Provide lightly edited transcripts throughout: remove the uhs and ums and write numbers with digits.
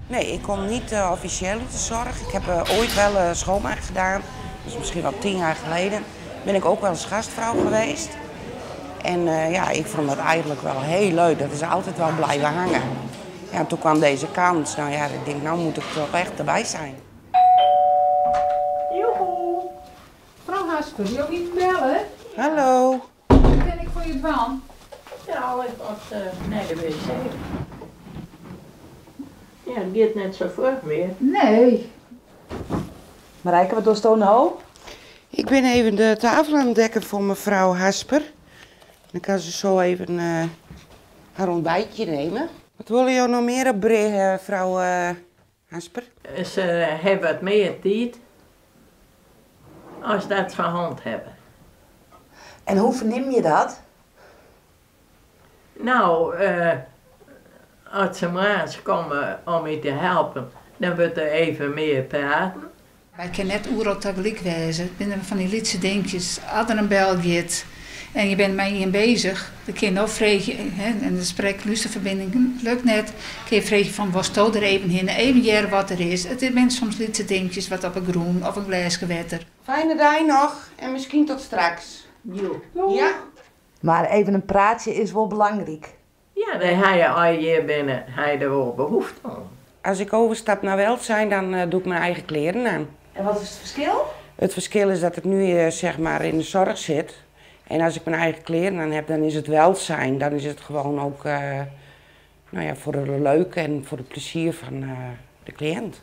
Nee, ik kom niet officieel uit de zorg. Ik heb ooit wel schoonmaak gedaan. Dat is misschien wel 10 jaar geleden. Ben ik ook wel eens gastvrouw geweest. En ja, ik vond dat eigenlijk wel heel leuk. Dat is altijd wel blijven hangen. Ja, en toen kwam deze kans. Nou ja, ik denk, nou moet ik toch echt erbij zijn. Joehoe. Mevrouw Hasper, wil je niet bellen? Hallo. Ben ik voor je dwan? Ja, ik was naar de wc. Ja, het gaat net zo vlug meer. Nee. Marijke, wat doe je nou? Ik ben even de tafel aan het dekken voor mevrouw Hasper. Dan kan ze zo even haar ontbijtje nemen. Wat wil je nog meer op mevrouw Hasper? Ze hebben wat meer tijd als dat van hand hebben. En hoe verneem je dat? Nou, als ze maar eens komen om je te helpen, dan wordt er even meer praten. Wij kunnen net oerol tegelijk wezen. Binnen van die liedse dingetjes. Als er een bel gaat en je bent met je bezig, dan kun je ook vragen, en de spreek-luisterverbinding lukt net, kun je vragen van, was er even heen, even jaren wat er is. Het zijn soms liedse dingetjes wat op een groen of een glaasje water. Fijne dag nog en misschien tot straks. Jo. Ja? Maar even een praatje is wel belangrijk. Ja, dan ga je al hier binnen, ga je er wel behoefte aan. Als ik overstap naar welzijn, dan doe ik mijn eigen kleren aan. En wat is het verschil? Het verschil is dat ik nu zeg maar in de zorg zit. En als ik mijn eigen kleren aan heb, dan is het welzijn. Dan is het gewoon ook nou ja, voor de leuk en voor het plezier van de cliënt.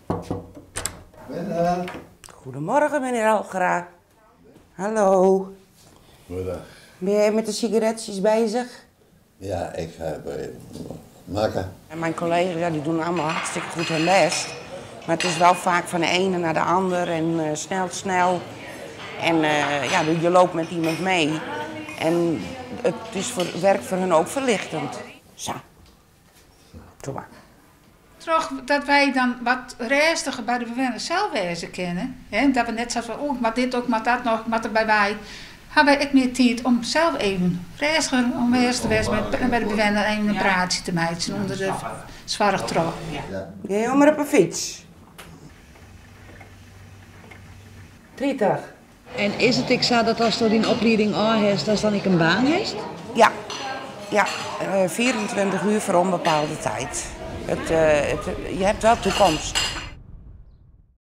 Goedemorgen, meneer Algera. Hallo. Goedendag. Ben jij met de sigaretjes bezig? Ja, ik ga even maken. En mijn collega's ja, die doen allemaal hartstikke goed hun best. Maar het is wel vaak van de ene naar de ander en snel. En ja, je loopt met iemand mee. En het is werkt voor hen ook verlichtend. Zo. Doe maar. Toch dat wij dan wat rustiger bij de bewoners zelf wezen kennen. Hè? Dat we net zoals van, oh, maar dit ook, maar dat nog, maar erbij bij. Hebben wij ook meer tijd om zelf even rustiger om eerst te wezen bij de bewoner even een praatje te maken onder de zorgtrog. Ga je maar op een fiets? 30. En is het ik zo dat als je die opleiding aan hebt, dat dan ik een baan heeft? Ja. Ja, 24 uur voor onbepaalde tijd. Je hebt wel toekomst.